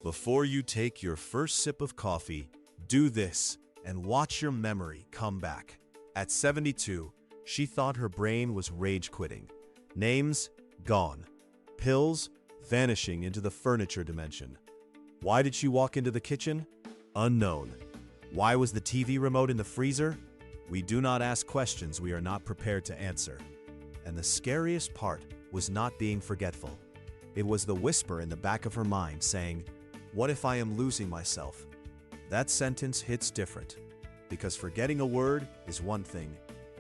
Before you take your first sip of coffee, do this and watch your memory come back. At 72, she thought her brain was rage quitting. Names gone. Pills vanishing into the furniture dimension. Why did she walk into the kitchen? Unknown. Why was the TV remote in the freezer? We do not ask questions we are not prepared to answer. And the scariest part was not being forgetful. It was the whisper in the back of her mind saying, "What if I am losing myself?" That sentence hits different, because forgetting a word is one thing.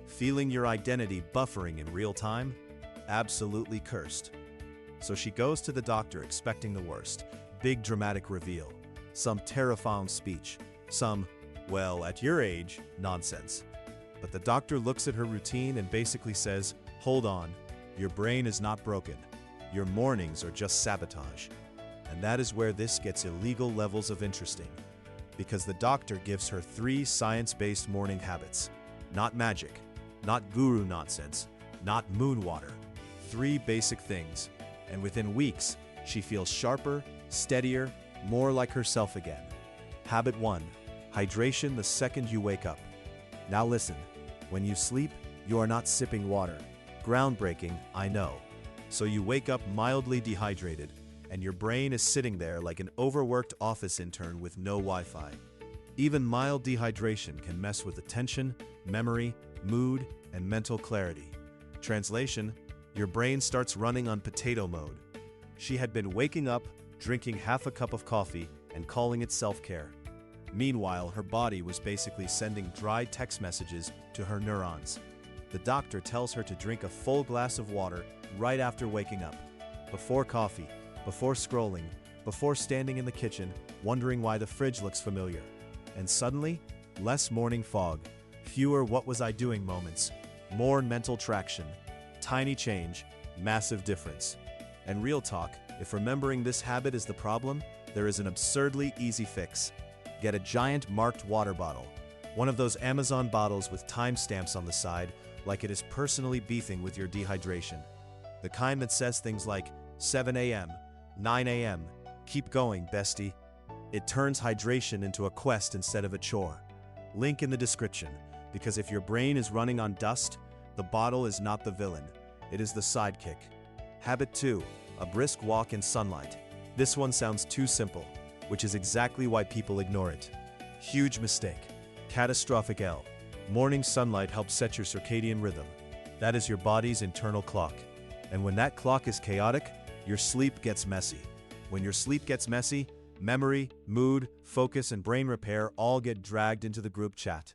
Feeling your identity buffering in real time? Absolutely cursed. So she goes to the doctor expecting the worst. Big dramatic reveal. Some terrifying speech. Some, "well, at your age," nonsense. But the doctor looks at her routine and basically says, "Hold on, your brain is not broken. Your mornings are just sabotage." And that is where this gets illegal levels of interesting. Because the doctor gives her 3 science-based morning habits. Not magic, not guru nonsense, not moon water. 3 basic things. And within weeks, she feels sharper, steadier, more like herself again. Habit 1. Hydration the second you wake up. Now listen, when you sleep, you are not sipping water. Groundbreaking, I know. So you wake up mildly dehydrated, and your brain is sitting there like an overworked office intern with no Wi-Fi. Even mild dehydration can mess with attention, memory, mood, and mental clarity. Translation: your brain starts running on potato mode. She had been waking up, drinking half a cup of coffee, and calling it self-care. Meanwhile, her body was basically sending dry text messages to her neurons. The doctor tells her to drink a full glass of water right after waking up. Before coffee, before scrolling, before standing in the kitchen, wondering why the fridge looks familiar. And suddenly, less morning fog, fewer "what was I doing" moments, more mental traction. Tiny change, massive difference. And real talk, if remembering this habit is the problem, there is an absurdly easy fix. Get a giant marked water bottle. One of those Amazon bottles with timestamps on the side, like it is personally beefing with your dehydration. The kind that says things like 7 a.m., 9 a.m., keep going, bestie. It turns hydration into a quest instead of a chore. Link in the description, because if your brain is running on dust, the bottle is not the villain. It is the sidekick. Habit 2. A brisk walk in sunlight. This one sounds too simple, which is exactly why people ignore it. Huge mistake. Catastrophic L. Morning sunlight helps set your circadian rhythm. That is your body's internal clock. And when that clock is chaotic, your sleep gets messy. When your sleep gets messy, memory, mood, focus, and brain repair all get dragged into the group chat.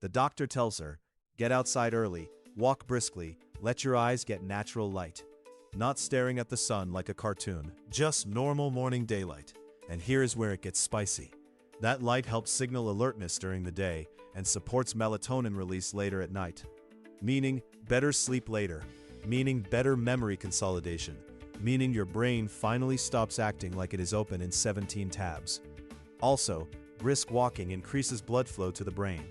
The doctor tells her, get outside early, walk briskly, let your eyes get natural light. Not staring at the sun like a cartoon, just normal morning daylight. And here is where it gets spicy. That light helps signal alertness during the day and supports melatonin release later at night. Meaning better sleep later. Meaning better memory consolidation. Meaning your brain finally stops acting like it is open in 17 tabs. Also, brisk walking increases blood flow to the brain.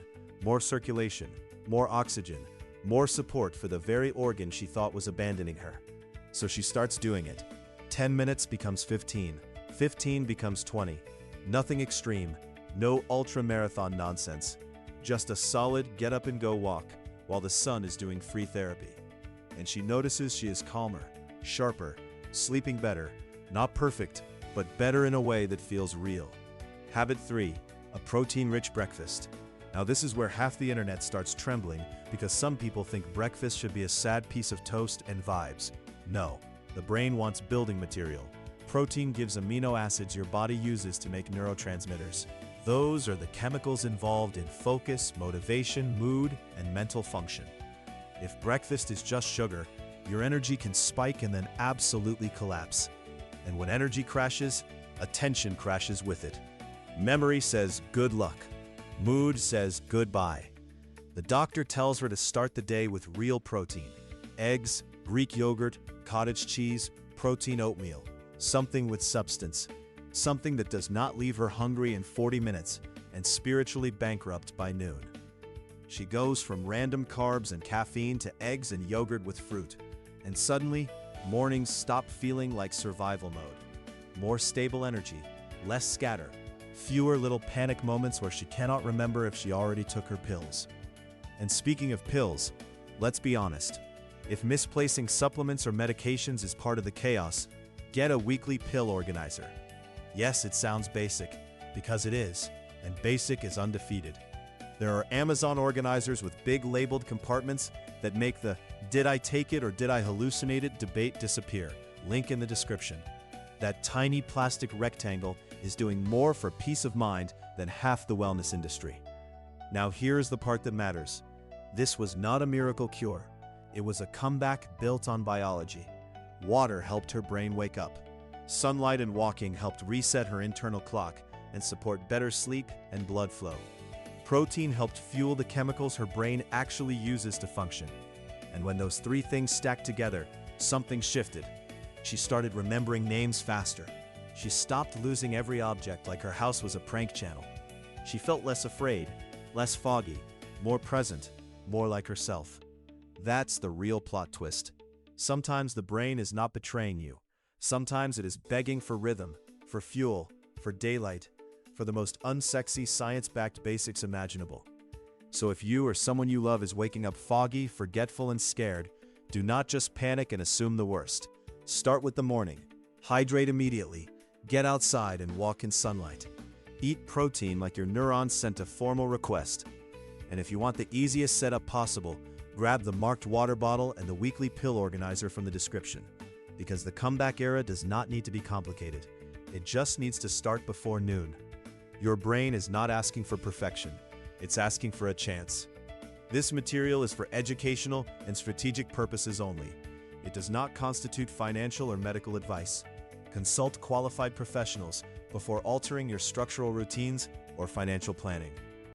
More circulation, more oxygen, more support for the very organ she thought was abandoning her. So she starts doing it. 10 minutes becomes 15. 15 becomes 20. Nothing extreme, no ultra-marathon nonsense. Just a solid get-up-and-go walk while the sun is doing free therapy. And she notices she is calmer, sharper, sleeping better, not perfect, but better in a way that feels real. Habit 3. A protein-rich breakfast. Now this is where half the internet starts trembling because some people think breakfast should be a sad piece of toast and vibes. No, the brain wants building material. Protein gives amino acids your body uses to make neurotransmitters. Those are the chemicals involved in focus, motivation, mood, and mental function. If breakfast is just sugar, your energy can spike and then absolutely collapse. And when energy crashes, attention crashes with it. Memory says good luck. Mood says goodbye. The doctor tells her to start the day with real protein. Eggs, Greek yogurt, cottage cheese, protein oatmeal. Something with substance. Something that does not leave her hungry in 40 minutes and spiritually bankrupt by noon. She goes from random carbs and caffeine to eggs and yogurt with fruit. And suddenly, mornings stop feeling like survival mode. More stable energy, less scatter, fewer little panic moments where she cannot remember if she already took her pills. And speaking of pills, let's be honest. If misplacing supplements or medications is part of the chaos, get a weekly pill organizer. Yes, it sounds basic, because it is, and basic is undefeated. There are Amazon organizers with big labeled compartments that make the "did I take it or did I hallucinate it" debate disappear. Link in the description. That tiny plastic rectangle is doing more for peace of mind than half the wellness industry. Now here's the part that matters. This was not a miracle cure. It was a comeback built on biology. Water helped her brain wake up. Sunlight and walking helped reset her internal clock and support better sleep and blood flow. Protein helped fuel the chemicals her brain actually uses to function. And when those three things stacked together, something shifted. She started remembering names faster. She stopped losing every object like her house was a prank channel. She felt less afraid, less foggy, more present, more like herself. That's the real plot twist. Sometimes the brain is not betraying you. Sometimes it is begging for rhythm, for fuel, for daylight, for the most unsexy science-backed basics imaginable. So if you or someone you love is waking up foggy, forgetful, and scared, do not just panic and assume the worst. Start with the morning. Hydrate immediately. Get outside and walk in sunlight. Eat protein like your neurons sent a formal request. And if you want the easiest setup possible, grab the marked water bottle and the weekly pill organizer from the description. Because the comeback era does not need to be complicated. It just needs to start before noon. Your brain is not asking for perfection. It's asking for a chance. This material is for educational and strategic purposes only. It does not constitute financial or medical advice. Consult qualified professionals before altering your structural routines or financial planning.